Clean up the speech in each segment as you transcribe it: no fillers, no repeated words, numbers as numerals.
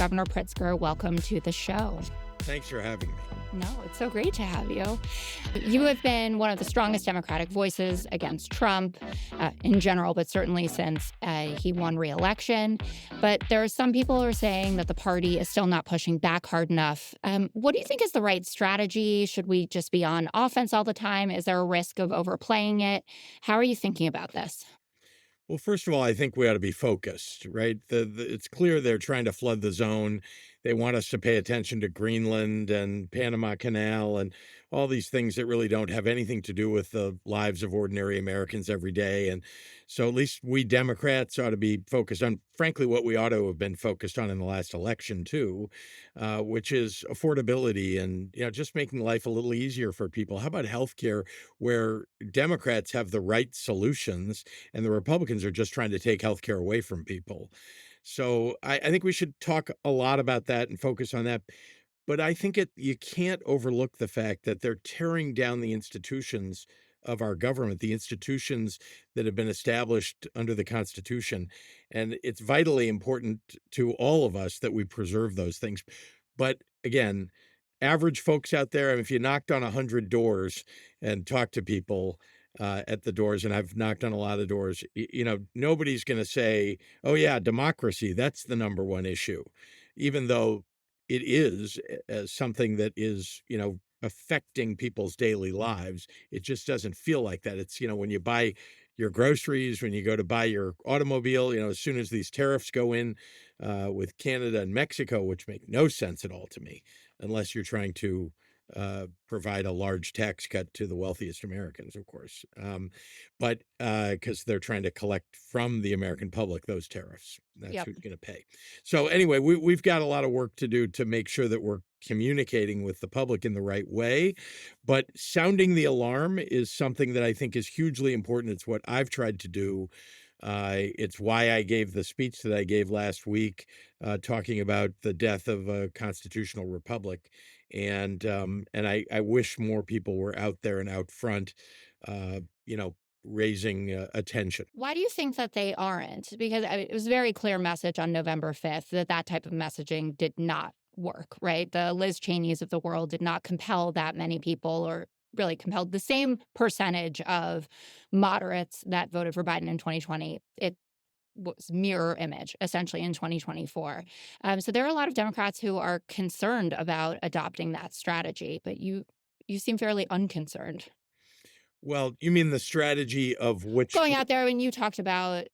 Governor Pritzker. Welcome to the show. Thanks for having me. No, it's so great to have you. You have been one of the strongest Democratic voices against Trump in general, but certainly since he won re-election. But there are some people who are saying that the party is still not pushing back hard enough. What do you think is the right strategy? Should we just be on offense all the time? Is there a risk of overplaying it? How are you thinking about this? Well, first of all, I think we ought to be focused, right? It's clear they're trying to flood the zone. They want us to pay attention to Greenland and Panama Canal and all these things that really don't have anything to do with the lives of ordinary Americans every day. And so at least we Democrats ought to be focused on, frankly, what we ought to have been focused on in the last election, too, which is affordability and, just making life a little easier for people. How about healthcare, where Democrats have the right solutions and the Republicans are just trying to take healthcare away from people? So I think we should talk a lot about that and focus on that. But I think you can't overlook the fact that they're tearing down the institutions of our government, the institutions that have been established under the Constitution. And it's vitally important to all of us that we preserve those things. But again, average folks out there, if you knocked on 100 doors and talked to people at the doors, and I've knocked on a lot of doors, nobody's going to say, oh, yeah, democracy, that's the number one issue, even though it is something that is, affecting people's daily lives. It just doesn't feel like that. It's, when you buy your groceries, when you go to buy your automobile, as soon as these tariffs go in with Canada and Mexico, which make no sense at all to me, unless you're trying to provide a large tax cut to the wealthiest Americans, of course. But because they're trying to collect from the American public those tariffs. That's Yep. who's going to pay. So anyway, we've got a lot of work to do to make sure that we're communicating with the public in the right way. But sounding the alarm is something that I think is hugely important. It's what I've tried to do. It's why I gave the speech that I gave last week, talking about the death of a constitutional republic. And I wish more people were out there and out front, raising attention. Why do you think that they aren't? Because it was a very clear message on November 5th that type of messaging did not work, right? The Liz Cheneys of the world did not compel that many people, or really compelled the same percentage of moderates that voted for Biden in 2020. It was mirror image essentially in 2024. So there are a lot of Democrats who are concerned about adopting that strategy, but you seem fairly unconcerned. Well, you mean the strategy of which? Going out there, and you talked about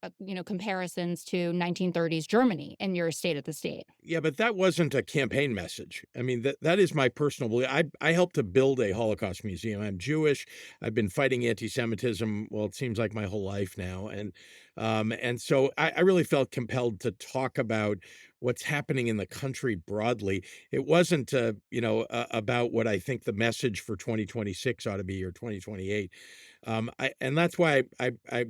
comparisons to 1930s Germany in your State of the State. Yeah, but that wasn't a campaign message. I mean, that is my personal belief. I helped to build a Holocaust museum. I'm Jewish. I've been fighting anti-Semitism, well, it seems like my whole life now. And so I really felt compelled to talk about what's happening in the country broadly. It wasn't, about what I think the message for 2026 ought to be, or 2028. And that's why I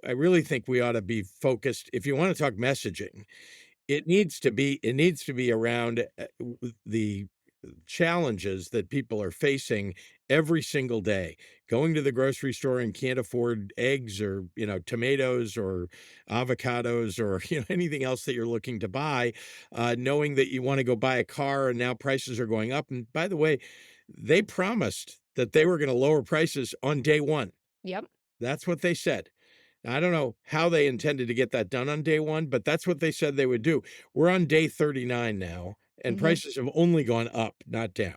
really think we ought to be focused. If you want to talk messaging, it needs to be around the challenges that people are facing every single day. Going to the grocery store and can't afford eggs or, tomatoes or avocados or, anything else that you're looking to buy, knowing that you want to go buy a car and now prices are going up. And by the way, they promised that they were going to lower prices on day one. Yep. That's what they said. I don't know how they intended to get that done on day one, but that's what they said they would do. We're on day 39 now, and prices have only gone up, not down.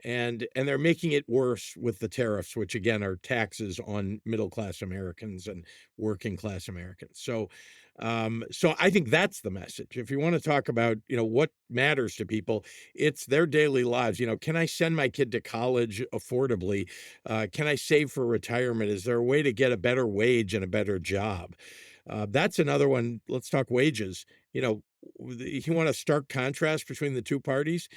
And they're making it worse with the tariffs, which again are taxes on middle-class Americans and working-class Americans. So I think that's the message. If you want to talk about, what matters to people, it's their daily lives. Can I send my kid to college affordably? Can I save for retirement? Is there a way to get a better wage and a better job? That's another one. Let's talk wages. You want a stark contrast between the two parties?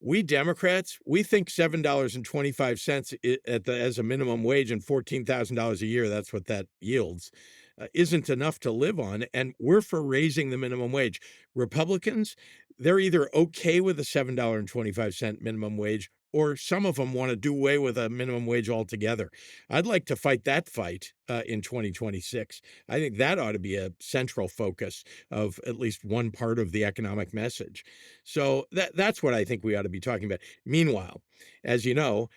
We Democrats, we think $7.25 as a minimum wage and $14,000 a year, that's what that yields, isn't enough to live on, and we're for raising the minimum wage. Republicans, they're either okay with a $7.25 minimum wage, or some of them want to do away with a minimum wage altogether. I'd like to fight that fight in 2026. I think that ought to be a central focus of at least one part of the economic message. So that's what I think we ought to be talking about. Meanwhile, as you know,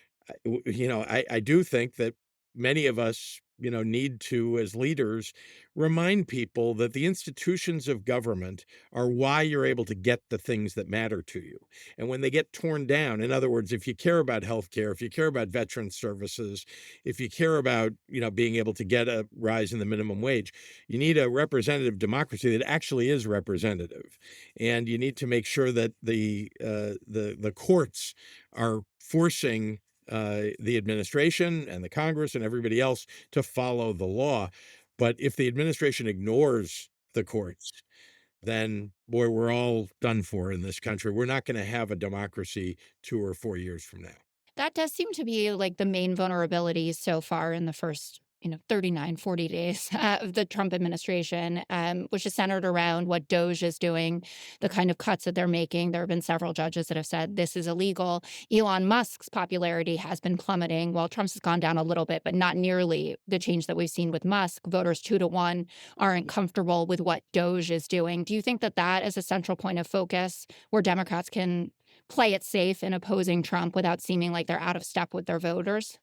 I do think that many of us, need to, as leaders, remind people that the institutions of government are why you're able to get the things that matter to you. And when they get torn down, in other words, if you care about healthcare, if you care about veteran services, if you care about, being able to get a rise in the minimum wage, you need a representative democracy that actually is representative. And you need to make sure that the courts are forcing the administration and the Congress and everybody else to follow the law. But if the administration ignores the courts, then boy, we're all done for in this country. We're not going to have a democracy 2 or 4 years from now. That does seem to be like the main vulnerability so far in the first, 39, 40 days of the Trump administration, which is centered around what Doge is doing, the kind of cuts that they're making. There have been several judges that have said this is illegal. Elon Musk's popularity has been plummeting, while Trump's has gone down a little bit, but not nearly the change that we've seen with Musk. Voters 2 to 1 aren't comfortable with what Doge is doing. Do you think that that is a central point of focus where Democrats can play it safe in opposing Trump without seeming like they're out of step with their voters?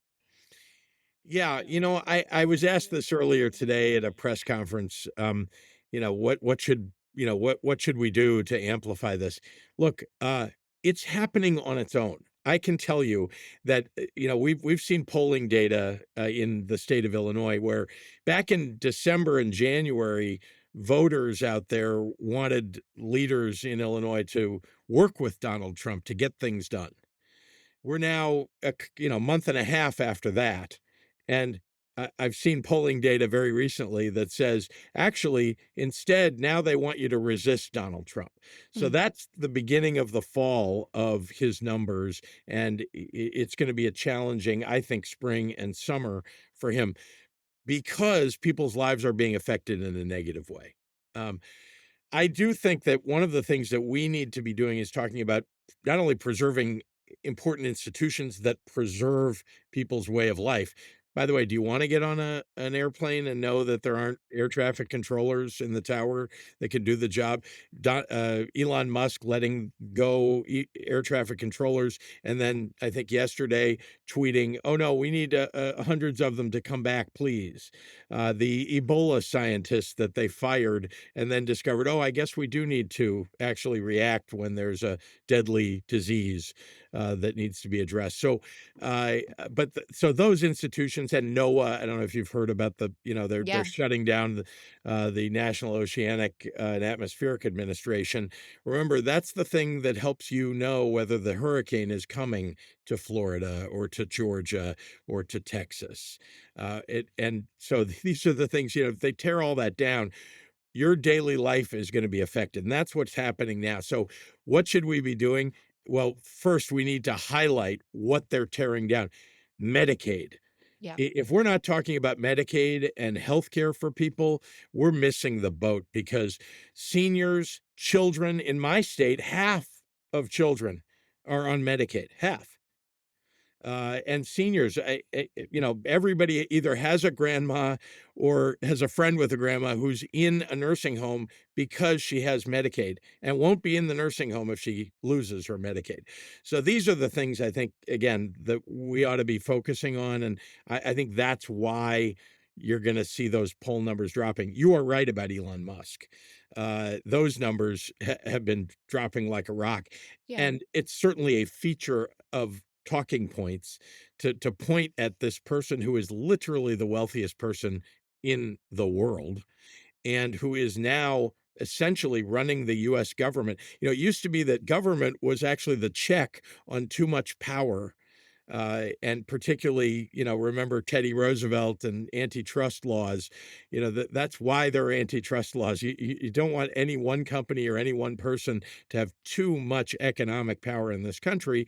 Yeah, I was asked this earlier today at a press conference. What should we do to amplify this? Look, it's happening on its own. I can tell you that we've seen polling data in the state of Illinois where back in December and January, voters out there wanted leaders in Illinois to work with Donald Trump to get things done. We're now month and a half after that, and I've seen polling data very recently that says, actually, instead, now they want you to resist Donald Trump. So Mm. that's the beginning of the fall of his numbers, and it's gonna be a challenging, I think, spring and summer for him because people's lives are being affected in a negative way. Um, I do think that one of the things that we need to be doing is talking about not only preserving important institutions that preserve people's way of life. By the way, do you want to get on an airplane and know that there aren't air traffic controllers in the tower that can do the job? Elon Musk letting go air traffic controllers, and then I think yesterday tweeting, "Oh no, we need hundreds of them to come back, please." The Ebola scientists that they fired and then discovered, oh, I guess we do need to actually react when there's a deadly disease that needs to be addressed. So, so those institutions and NOAA, I don't know if you've heard about they're Yeah. shutting down the National Oceanic and Atmospheric Administration. Remember, that's the thing that helps you know whether the hurricane is coming to Florida or to Georgia or to Texas. And so these are the things, if they tear all that down, your daily life is going to be affected. And that's what's happening now. So, what should we be doing? Well, first, we need to highlight what they're tearing down. Medicaid. Yeah. If we're not talking about Medicaid and healthcare for people, we're missing the boat because seniors, children in my state, half of children are on Medicaid, half. And seniors, everybody either has a grandma or has a friend with a grandma who's in a nursing home because she has Medicaid and won't be in the nursing home if she loses her Medicaid. So these are the things I think, again, that we ought to be focusing on. And I think that's why you're going to see those poll numbers dropping. You are right about Elon Musk. Those numbers have been dropping like a rock. Yeah. And it's certainly a feature of talking points to point at this person who is literally the wealthiest person in the world and who is now essentially running the US government. It used to be that government was actually the check on too much power and particularly, remember Teddy Roosevelt and antitrust laws. That's why there are antitrust laws. You don't want any one company or any one person to have too much economic power in this country.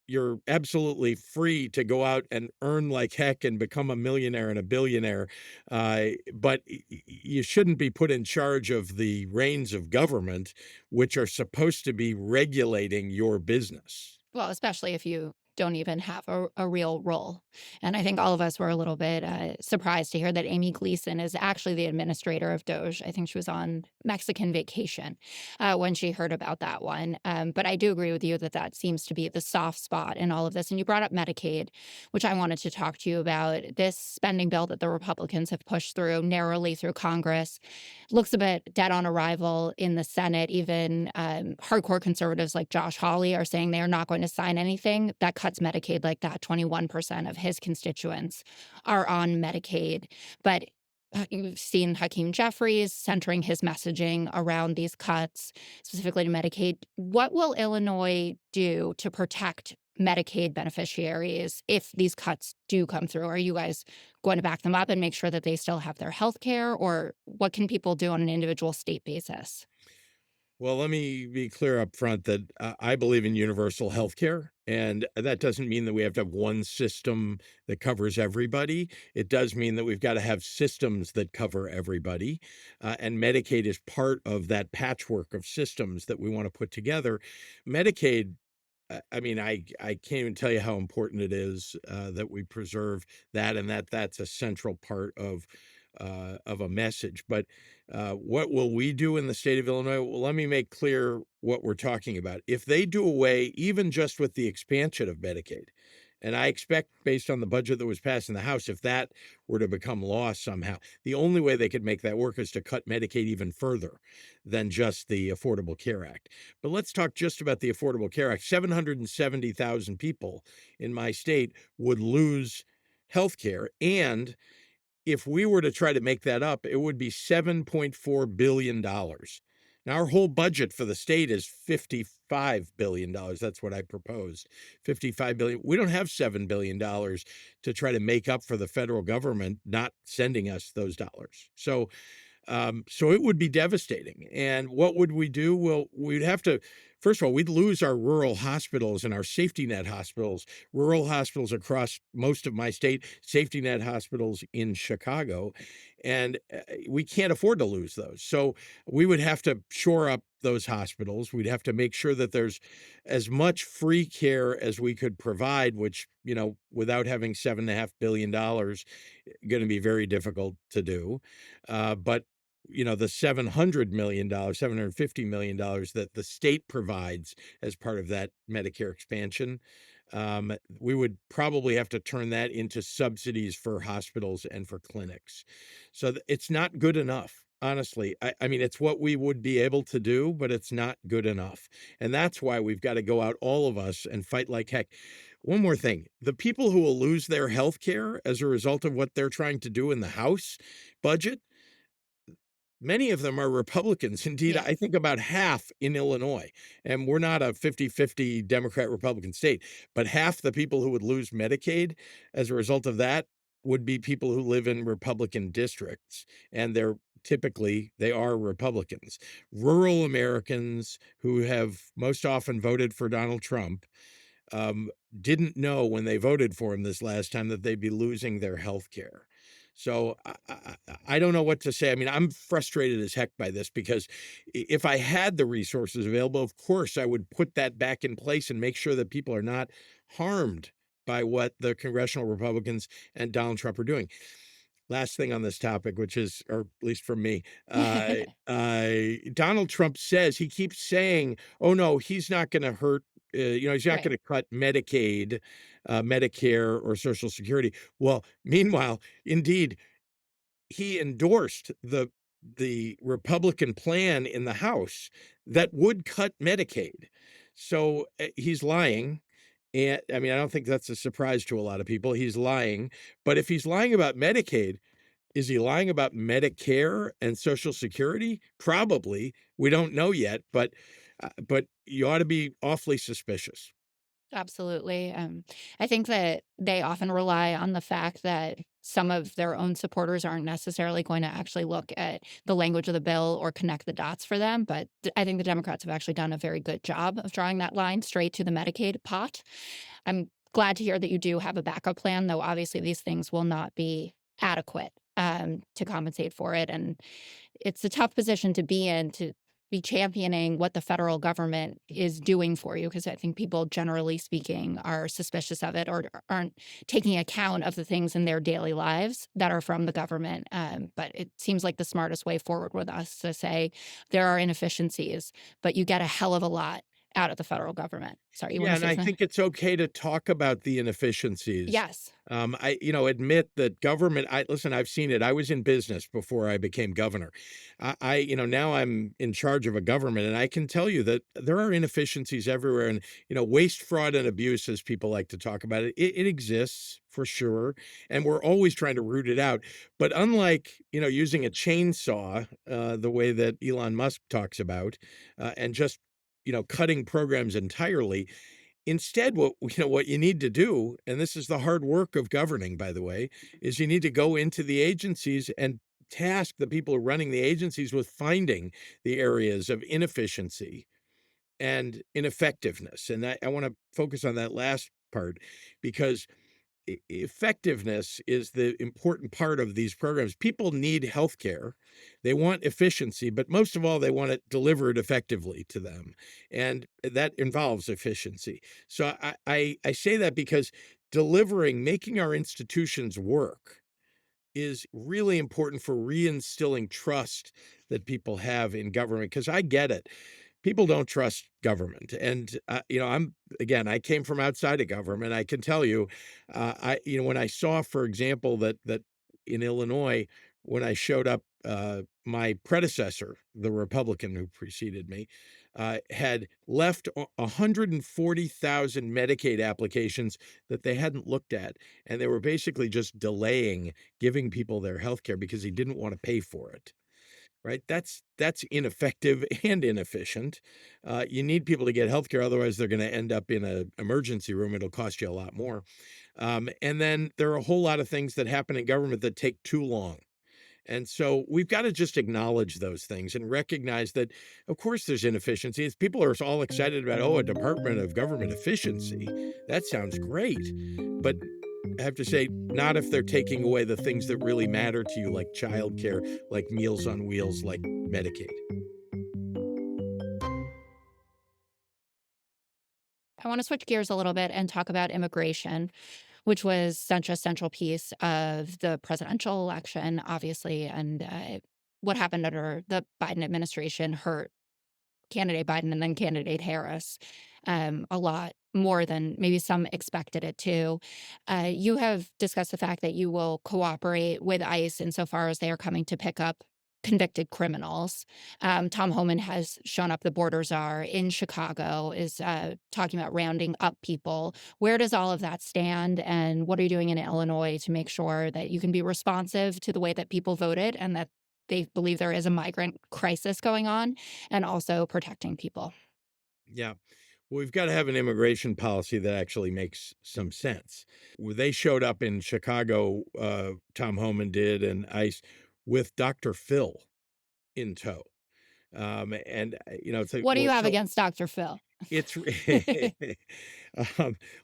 You're absolutely free to go out and earn like heck and become a millionaire and a billionaire, but you shouldn't be put in charge of the reins of government, which are supposed to be regulating your business. Well, especially if you don't even have a real role. And I think all of us were a little bit surprised to hear that Amy Gleason is actually the administrator of Doge. I think she was on Mexican vacation when she heard about that one. But I do agree with you that that seems to be the soft spot in all of this. And you brought up Medicaid, which I wanted to talk to you about. This spending bill that the Republicans have pushed through narrowly through Congress looks a bit dead on arrival in the Senate. Even hardcore conservatives like Josh Hawley are saying they are not going to sign anything that cuts Medicaid like that. 21% of his constituents are on Medicaid. But you've seen Hakeem Jeffries centering his messaging around these cuts, specifically to Medicaid. What will Illinois do to protect Medicaid beneficiaries if these cuts do come through? Are you guys going to back them up and make sure that they still have their health care? Or what can people do on an individual state basis? Well, let me be clear up front that I believe in universal health care. And that doesn't mean that we have to have one system that covers everybody. It does mean that we've got to have systems that cover everybody. And Medicaid is part of that patchwork of systems that we want to put together. Medicaid, I mean, I can't even tell you how important it is that we preserve that, and that's a central part of a message. But what will we do in the state of Illinois? Well, let me make clear what we're talking about. If they do away, even just with the expansion of Medicaid, and I expect, based on the budget that was passed in the House, if that were to become law somehow, the only way they could make that work is to cut Medicaid even further than just the Affordable Care Act. But let's talk just about the Affordable Care Act. 770,000 people in my state would lose health care. And if we were to try to make that up, it would be $7.4 billion. Now, our whole budget for the state is $55 billion. That's what I proposed. $55 billion. We don't have $7 billion to try to make up for the federal government not sending us those dollars. So it would be devastating. And what would we do? Well, we'd have to, first of all, we'd lose our rural hospitals and our safety net hospitals, rural hospitals across most of my state, safety net hospitals in Chicago. And we can't afford to lose those. So we would have to shore up those hospitals. We'd have to make sure that there's as much free care as we could provide, which, without having $7.5 billion, going to be very difficult to do. But the $700 million, $750 million that the state provides as part of that Medicare expansion, we would probably have to turn that into subsidies for hospitals and for clinics. So it's not good enough. Honestly, I mean, it's what we would be able to do, but it's not good enough. And that's why we've got to go out, all of us, and fight like heck. One more thing, the people who will lose their health care as a result of what they're trying to do in the House budget, many of them are Republicans. Indeed, I Yes, think about half in Illinois, and we're not a 50-50 Democrat-Republican state, but half the people who would lose Medicaid as a result of that would be people who live in Republican districts, and they are Republicans. Rural Americans who have most often voted for Donald Trump um, didn't know when they voted for him this last time that they'd be losing their health care. So I don't know what to say. I mean, I'm frustrated as heck by this because if I had the resources available, of course, I would put that back in place and make sure that people are not harmed by what the congressional Republicans and Donald Trump are doing. Last thing on this topic, which is, or at least for me, Donald Trump he keeps saying, oh, no, he's not going to hurt, he's not right. going to cut Medicaid, Medicare, or Social Security. Well, meanwhile, indeed, he endorsed the Republican plan in the House that would cut Medicaid. So he's lying. And I mean, I don't think that's a surprise to a lot of people. He's lying. But if he's lying about Medicaid, is he lying about Medicare and Social Security? Probably. We don't know yet, but you ought to be awfully suspicious. Absolutely. I think that they often rely on the fact that some of their own supporters aren't necessarily going to actually look at the language of the bill or connect the dots for them. But I think the Democrats have actually done a very good job of drawing that line straight to the Medicaid pot. I'm glad to hear that you do have a backup plan, though obviously these things will not be adequate to compensate for it. And it's a tough position to be in to be championing what the federal government is doing for you, because I think people, generally speaking, are suspicious of it or aren't taking account of the things in their daily lives that are from the government. But it seems like the smartest way forward with us to say there are inefficiencies, but you get a hell of a lot out of the federal government. Sorry, you want Yeah, to and say I something? think it's okay to talk about the inefficiencies. Yes. Admit that government. Listen. I've seen it. I was in business before I became governor. Now I'm in charge of a government, and I can tell you that there are inefficiencies everywhere. And waste, fraud, and abuse, as people like to talk about it, it exists for sure, and we're always trying to root it out. But unlike using a chainsaw, the way that Elon Musk talks about, and just cutting programs entirely. Instead, what you need to do, and this is the hard work of governing, by the way, is you need to go into the agencies and task the people who are running the agencies with finding the areas of inefficiency and ineffectiveness. And I want to focus on that last part because effectiveness is the important part of these programs. People need healthcare. They want efficiency, but most of all, they want it delivered effectively to them. And that involves efficiency. So I say that because making our institutions work is really important for reinstilling trust that people have in government. Because I get it. People don't trust government. And, I came from outside of government. I can tell you, when I saw, for example, that in Illinois, when I showed up, my predecessor, the Republican who preceded me, had left 140,000 Medicaid applications that they hadn't looked at. And they were basically just delaying giving people their health care because he didn't want to pay for it. Right? That's ineffective and inefficient. You need people to get healthcare, otherwise they're gonna end up in an emergency room. It'll cost you a lot more. And then there are a whole lot of things that happen in government that take too long. And so we've got to just acknowledge those things and recognize that, of course, there's inefficiencies. People are all excited about, oh, a Department of Government Efficiency. That sounds great. But I have to say, not if they're taking away the things that really matter to you, like childcare, like Meals on Wheels, like Medicaid. I want to switch gears a little bit and talk about immigration, which was such a central piece of the presidential election, obviously. And what happened under the Biden administration hurt candidate Biden and then candidate Harris a lot more than maybe some expected it to. You have discussed the fact that you will cooperate with ICE insofar as they are coming to pick up convicted criminals. Tom Homan has shown up, the border czar in Chicago, is talking about rounding up people. Where does all of that stand? And what are you doing in Illinois to make sure that you can be responsive to the way that people voted and that they believe there is a migrant crisis going on, and also protecting people? Yeah. Well, we've got to have an immigration policy that actually makes some sense. They showed up in Chicago, Tom Homan did, and ICE with Dr. Phil in tow. It's like, What do well, you have so against Dr. Phil? it's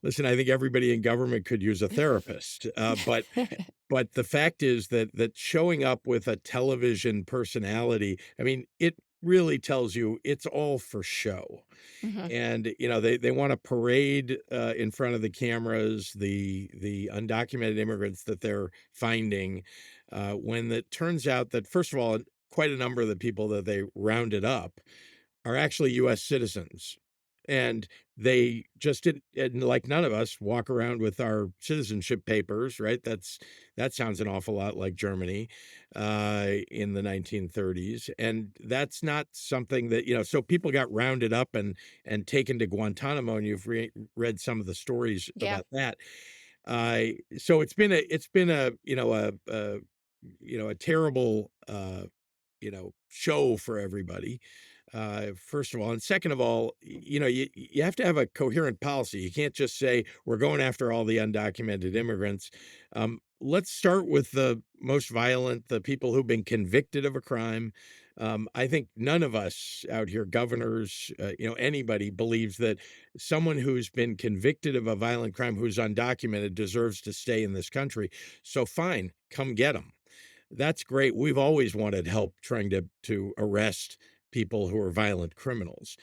listen, I think everybody in government could use a therapist. But the fact is that showing up with a television personality, I mean, it really tells you it's all for show. Mhm. And they want to parade in front of the cameras the undocumented immigrants that they're finding, when it turns out that, first of all, quite a number of the people that they rounded up are actually U.S. citizens. And they just didn't, and like none of us, walk around with our citizenship papers, right? That sounds an awful lot like Germany in the 1930s, and that's not something that So people got rounded up and taken to Guantanamo, and you've read some of the stories Yeah. about that. So it's been a a terrible show for everybody, first of all. And second of all, you have to have a coherent policy. You can't just say, we're going after all the undocumented immigrants. Let's start with the most violent, the people who've been convicted of a crime. I think none of us out here, governors, anybody, believes that someone who's been convicted of a violent crime who's undocumented deserves to stay in this country. So fine, come get them. That's great. We've always wanted help trying to arrest people who are violent criminals.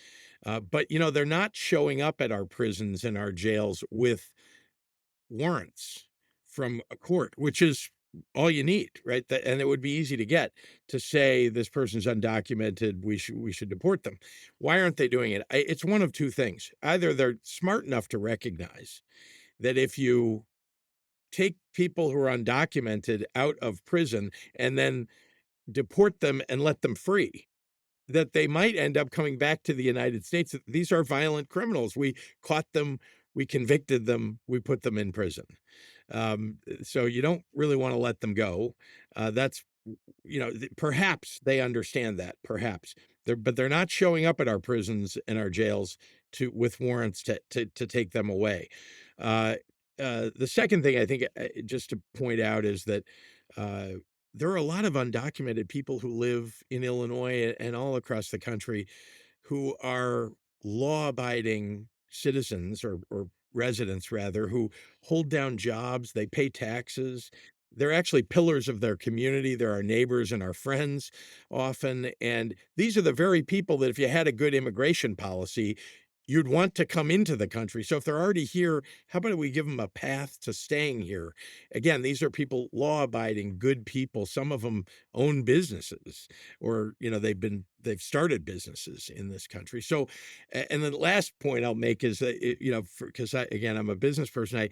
But, you know, they're not showing up at our prisons and our jails with warrants from a court, which is all you need, right? And it would be easy to get to say this person's undocumented. We should deport them. Why aren't they doing it? It's one of two things. Either they're smart enough to recognize that if you take people who are undocumented out of prison and then deport them and let them free, that they might end up coming back to the United States. These are violent criminals. We caught them, we convicted them, we put them in prison. So you don't really want to let them go. That's, you know, perhaps they understand that, perhaps. But they're not showing up at our prisons and our jails to with warrants to take them away. Uh, the second thing I think, just to point out, is that uh, there are a lot of undocumented people who live in Illinois and all across the country who are law-abiding citizens, or residents rather, who hold down jobs, they pay taxes. They're actually pillars of their community. They're our neighbors and our friends often, and these are the very people that if you had a good immigration policy, you'd want to come into the country. So if they're already here, how about we give them a path to staying here? Again, these are people, law-abiding, good people. Some of them own businesses, or, you know, they've started businesses in this country. So, and the last point I'll make is that, you know, because again, I'm a business person.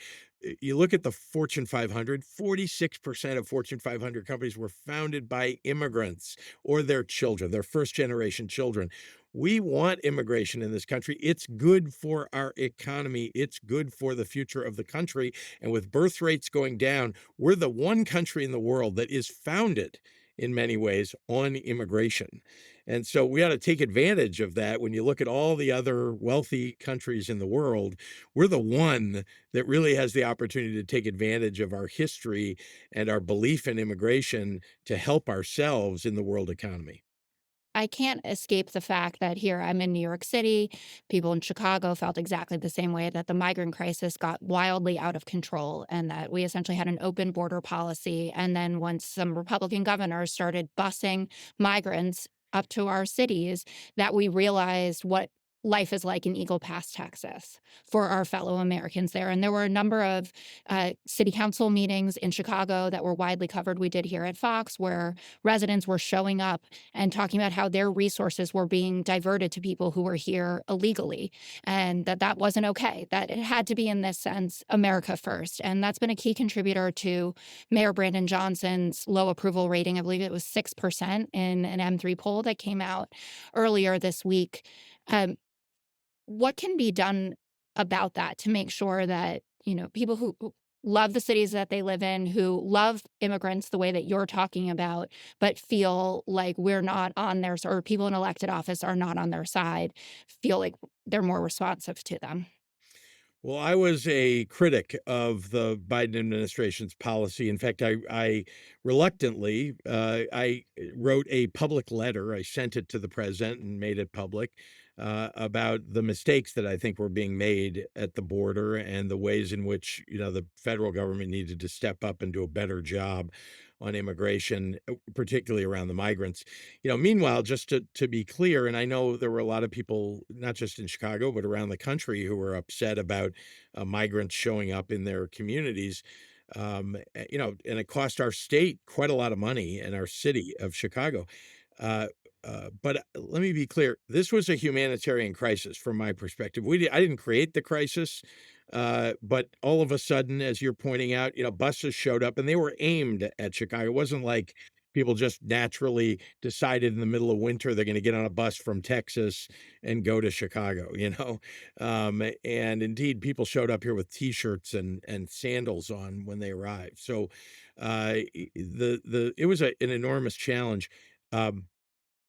You look at the Fortune 500, 46% of Fortune 500 companies were founded by immigrants or their children, their first generation children. We want immigration in this country. It's good for our economy. It's good for the future of the country. And with birth rates going down, we're the one country in the world that is founded in many ways on immigration. And so we ought to take advantage of that. When you look at all the other wealthy countries in the world, we're the one that really has the opportunity to take advantage of our history and our belief in immigration to help ourselves in the world economy. I can't escape the fact that here I'm in New York City. People in Chicago felt exactly the same way, that the migrant crisis got wildly out of control and that we essentially had an open border policy. And then once some Republican governors started busing migrants up to our cities, that we realized what life is like in Eagle Pass, Texas, for our fellow Americans there. And there were a number of city council meetings in Chicago that were widely covered. We did here at Fox, where residents were showing up and talking about how their resources were being diverted to people who were here illegally, and that that wasn't okay, that it had to be, in this sense, America first. And that's been a key contributor to Mayor Brandon Johnson's low approval rating. I believe it was 6% in an M3 poll that came out earlier this week. What can be done about that to make sure that, people who love the cities that they live in, who love immigrants the way that you're talking about, but feel like we're not on their, or people in elected office are not on their side, feel like they're more responsive to them? Well, I was a critic of the Biden administration's policy. In fact, I reluctantly, I wrote a public letter. I sent it to the president and made it public, about the mistakes that I think were being made at the border and the ways in which, you know, the federal government needed to step up and do a better job on immigration, particularly around the migrants. You know, meanwhile, just to be clear, and I know there were a lot of people, not just in Chicago, but around the country, who were upset about migrants showing up in their communities. You know, and it cost our state quite a lot of money, and our city of Chicago. Uh, but let me be clear. This was a humanitarian crisis from my perspective. I didn't create the crisis, but all of a sudden, as you're pointing out, you know, buses showed up and they were aimed at Chicago. It wasn't like people just naturally decided in the middle of winter they're going to get on a bus from Texas and go to Chicago, you know. And indeed, people showed up here with T-shirts and sandals on when they arrived. So the it was an enormous challenge. Um,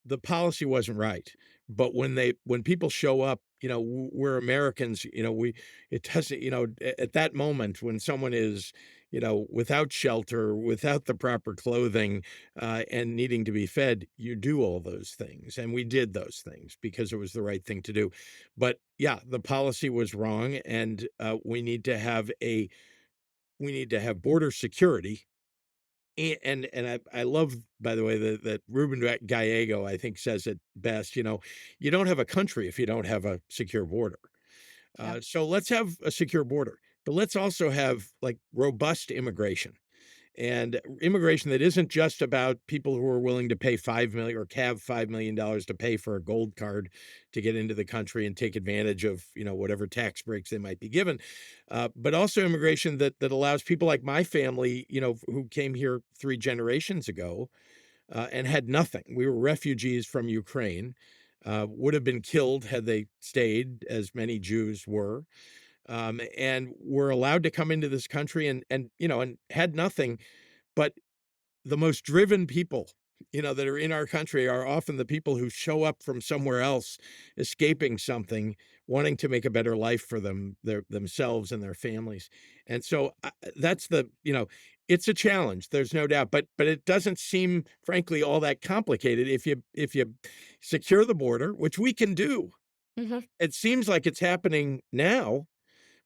the policy wasn't right. But when people show up, you know, we're Americans, you know, it doesn't, you know, at that moment when someone is, you know, without shelter, without the proper clothing, and needing to be fed, you do all those things. And we did those things because it was the right thing to do. But yeah, the policy was wrong. And we need to have border security, And I love, by the way, that Ruben Gallego, I think, says it best. You don't have a country if you don't have a secure border. Yep. So let's have a secure border, but let's also have like robust immigration and immigration that isn't just about people who are willing to pay 5 million or have $5 million to pay for a gold card to get into the country and take advantage of whatever tax breaks they might be given, but also immigration that allows people like my family, who came here 3 generations ago, and had nothing. We were refugees from Ukraine. Would have been killed had they stayed, as many Jews were, and were allowed to come into this country and had nothing, but the most driven people, that are in our country are often the people who show up from somewhere else, escaping something, wanting to make a better life for themselves and their families. And so that's it's a challenge. There's no doubt, but it doesn't seem, frankly, all that complicated if you secure the border, which we can do. Mhm. It seems like it's happening now,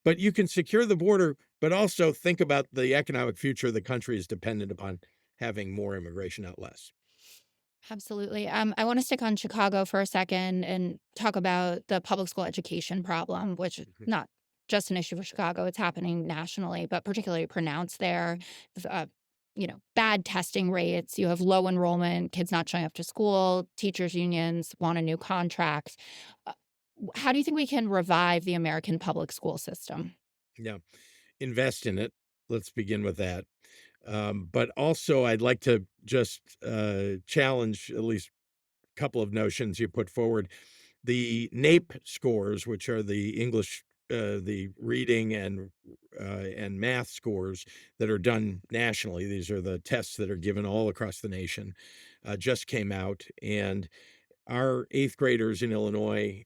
but you can secure the border, but also think about the economic future of the country is dependent upon having more immigration, not less. Absolutely. I want to stick on Chicago for a second and talk about the public school education problem, which is Mhm. not just an issue for Chicago. It's happening nationally, but particularly pronounced there. Uh, bad testing rates. You have low enrollment, kids not showing up to school, teachers' unions want a new contract. Uh, how do you think we can revive the American public school system? Yeah. Invest in it. Let's begin with that. But also, I'd like to just challenge at least a couple of notions you put forward. The NAEP scores, which are the English, the reading and math scores that are done nationally. These are the tests that are given all across the nation. Just came out, and our eighth graders in Illinois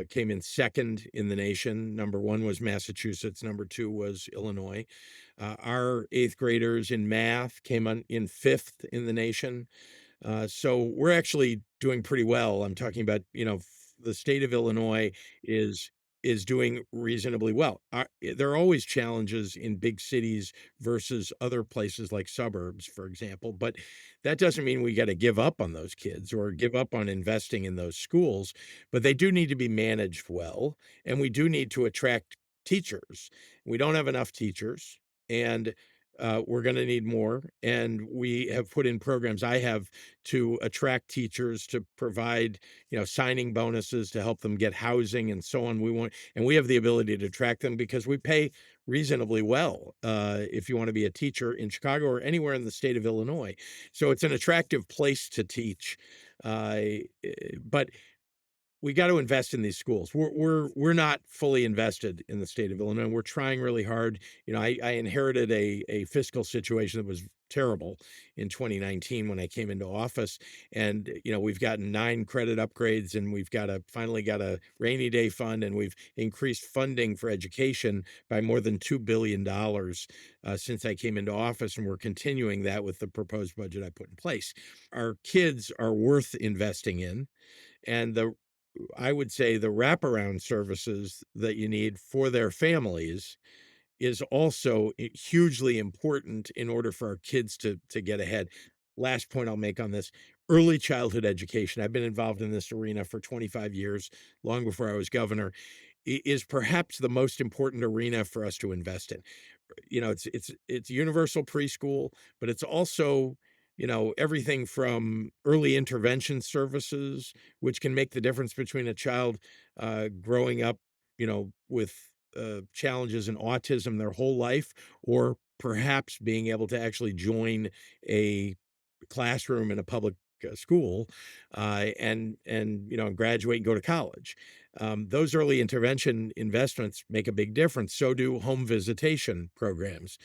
came in second in the nation. Number one was Massachusetts. Number two was Illinois. Our eighth graders in math came in fifth in the nation. So we're actually doing pretty well. I'm talking about, the state of Illinois is is doing reasonably well. There are always challenges in big cities versus other places like suburbs, for example, but that doesn't mean we got to give up on those kids or give up on investing in those schools, but they do need to be managed well, and we do need to attract teachers. We don't have enough teachers, and we're going to need more. And we have put in programs. I have to attract teachers to provide, signing bonuses to help them get housing and so on. And we have the ability to attract them because we pay reasonably well if you want to be a teacher in Chicago or anywhere in the state of Illinois. So it's an attractive place to teach. But we got to invest in these schools. We're not fully invested in the state of Illinois. We're trying really hard. I inherited a fiscal situation that was terrible in 2019 when I came into office, and we've gotten 9 credit upgrades, and we've finally got a rainy day fund, and we've increased funding for education by more than $2 billion since I came into office, and we're continuing that with the proposed budget I put in place. Our kids are worth investing in, and I would say the wraparound services that you need for their families is also hugely important in order for our kids to get ahead. Last point I'll make on this: early childhood education. I've been involved in this arena for 25 years, long before I was governor, is perhaps the most important arena for us to invest in. It's universal preschool, but it's also, everything from early intervention services, which can make the difference between a child growing up, with challenges in autism their whole life, or perhaps being able to actually join a classroom in a public school, and graduate and go to college. Those early intervention investments make a big difference. So do home visitation programs.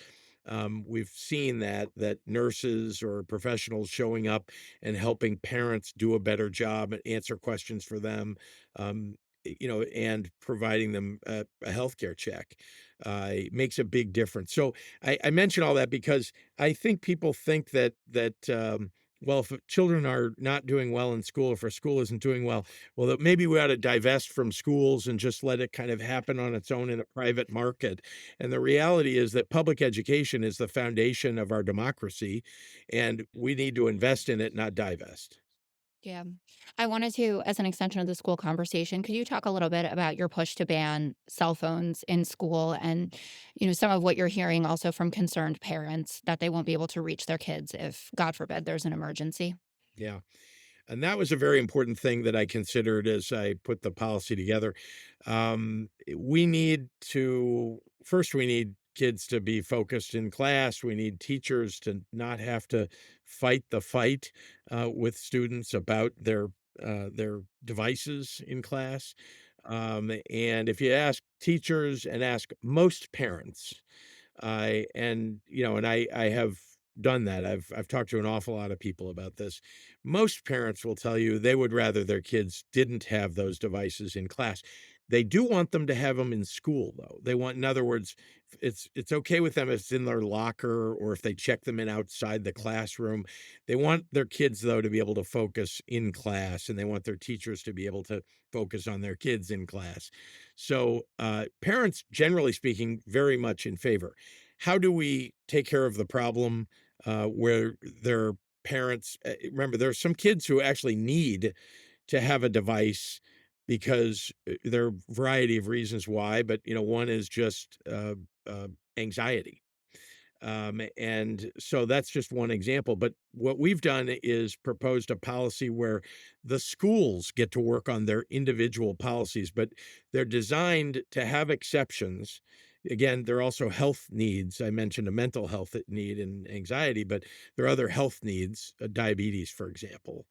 We've seen that nurses or professionals showing up and helping parents do a better job and answer questions for them, and providing them a healthcare check makes a big difference. So I mention all that because I think people think that Well, if children are not doing well in school, if our school isn't doing well, well, that maybe we ought to divest from schools and just let it kind of happen on its own in a private market. And the reality is that public education is the foundation of our democracy, and we need to invest in it, not divest. Yeah. I wanted to, as an extension of the school conversation, could you talk a little bit about your push to ban cell phones in school and, some of what you're hearing also from concerned parents that they won't be able to reach their kids if, God forbid, there's an emergency? Yeah. And that was a very important thing that I considered as I put the policy together. We need to, first, we need kids to be focused in class. We need teachers to not have to fight the fight with students about their devices in class. And if you ask teachers and ask most parents, and I have done that. I've talked to an awful lot of people about this. Most parents will tell you they would rather their kids didn't have those devices in class. They do want them to have them in school, though. They want, in other words, it's okay with them if it's in their locker or if they check them in outside the classroom. They want their kids, though, to be able to focus in class, and they want their teachers to be able to focus on their kids in class. So, parents, generally speaking, very much in favor. How do we take care of the problem where their parents? Remember, there are some kids who actually need to have a device because there are a variety of reasons why, but one is just anxiety. And so that's just one example. But what we've done is proposed a policy where the schools get to work on their individual policies, but they're designed to have exceptions. Again, there are also health needs. I mentioned a mental health need and anxiety, but there are other health needs, diabetes, for example.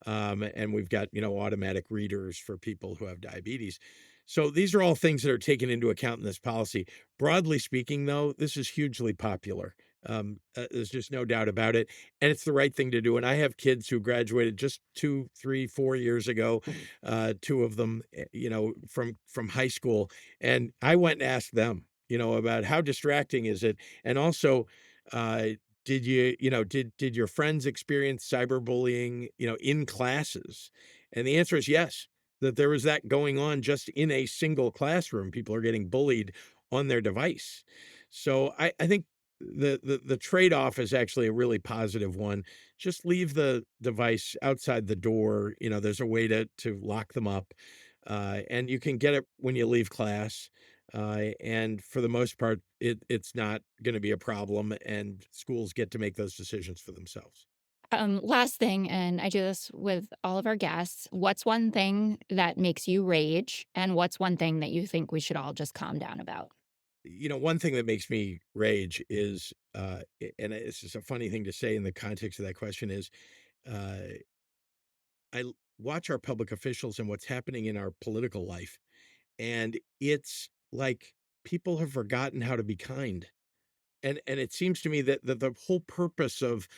And we've got, automatic readers for people who have diabetes. So these are all things that are taken into account in this policy. Broadly speaking, though, this is hugely popular. There's just no doubt about it, and it's the right thing to do. And I have kids who graduated just 2, 3, 4 years ago, two of them, from high school, and I went and asked them, about how distracting is it, and also, uh, did your friends experience cyberbullying, in classes? And the answer is yes, that there was that going on just in a single classroom. People are getting bullied on their device. So I think the trade-off is actually a really positive one. Just leave the device outside the door. There's a way to lock them up, and you can get it when you leave class. And for the most part, it's not going to be a problem, and schools get to make those decisions for themselves. Last thing, and I do this with all of our guests. What's one thing that makes you rage, and what's one thing that you think we should all just calm down about? One thing that makes me rage is, and it's just a funny thing to say in the context of that question is, uh, watch our public officials and what's happening in our political life, and it's like people have forgotten how to be kind. And it seems to me that the whole purpose of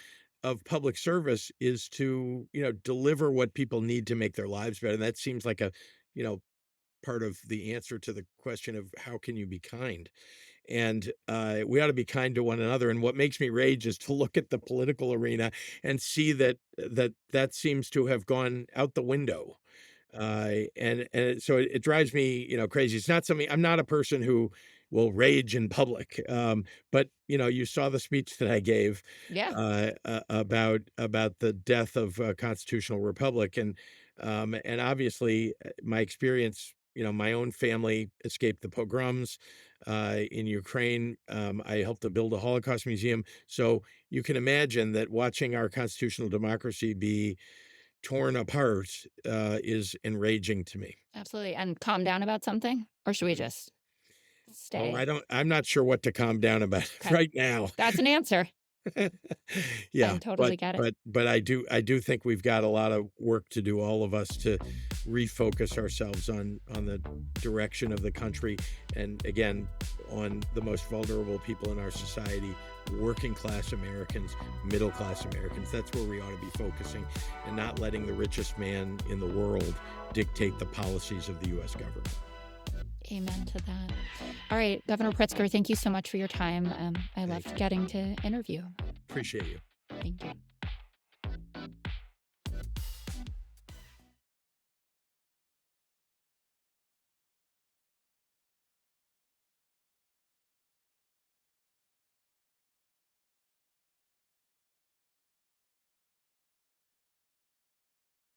public service is to, deliver what people need to make their lives better. And that seems like a, you know, part of the answer to the question of how can you be kind? And we ought to be kind to one another. And what makes me rage is to look at the political arena and see that seems to have gone out the window. So it drives me, crazy. It's not something. I'm not a person who will rage in public. But you saw the speech that I gave Yeah, about the death of a constitutional republic, and obviously my experience. My own family escaped the pogroms in Ukraine. I helped to build a Holocaust museum, so you can imagine that watching our constitutional democracy be torn apart is enraging to me. absolutely. And calm down about something? Or should we just Oh, stay? I'm not sure what to calm down about Okay. right now. That's an answer. I Yeah, totally but get it. but but I do think we've got a lot of work to do, all of us, to refocus ourselves on the direction of the country, and again, on the most vulnerable people in our society, working class Americans, middle class Americans. That's where we ought to be focusing, and not letting the richest man in the world dictate the policies of the US government. Amen to that. All right, Governor Pritzker, thank you so much for your time. I Thank loved you. getting to interview. Appreciate you. Thank you.